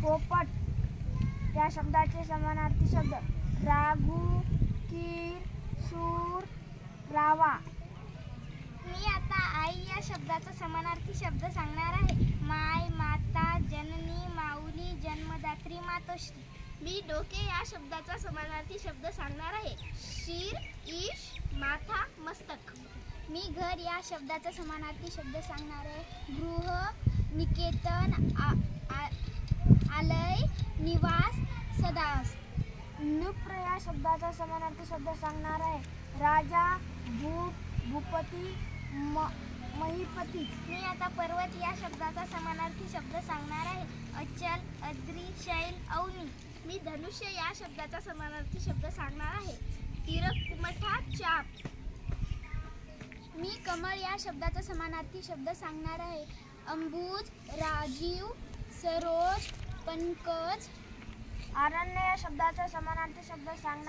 पोपट या शब्दाचे समानार्थी शब्द रागू, कीर, सूर, रावा। मी आता आई या शब्दाचा समानार्थी शब्द सांगणार आहे। माय, माता, जननी, माऊली, जन्मदात्री, मातोश्री। मी डोके या शब्दाचा समानार्थी शब्द सांगणार आहे। शिर, ईश, माथा, मस्तक। मी घर या शब्दाचा समानार्थी शब्द सांगणार आहे। गृह, निकेतन, आलय, निवास, सदास। नृप या शब्दाचा समानार्थी शब्द सांगणार आहे। राजा, भूप, भूपती, महीपती। मी आता पर्वत या शब्दाचा समानार्थी शब्द सांगणार आहे। अचल, अद्री, शैल, अवनी। मी धनुष्य या शब्दाचा समानार्थी शब्द सांगणार आहे। तिरक, कुमठा, चाप। मी कमळ या शब्दाचा समानार्थी शब्द सांगणार आहे। अंबुज, राजीव, सरोज, पंकज। अरण्य या शब्दाचा समानार्थी शब्द सांगणार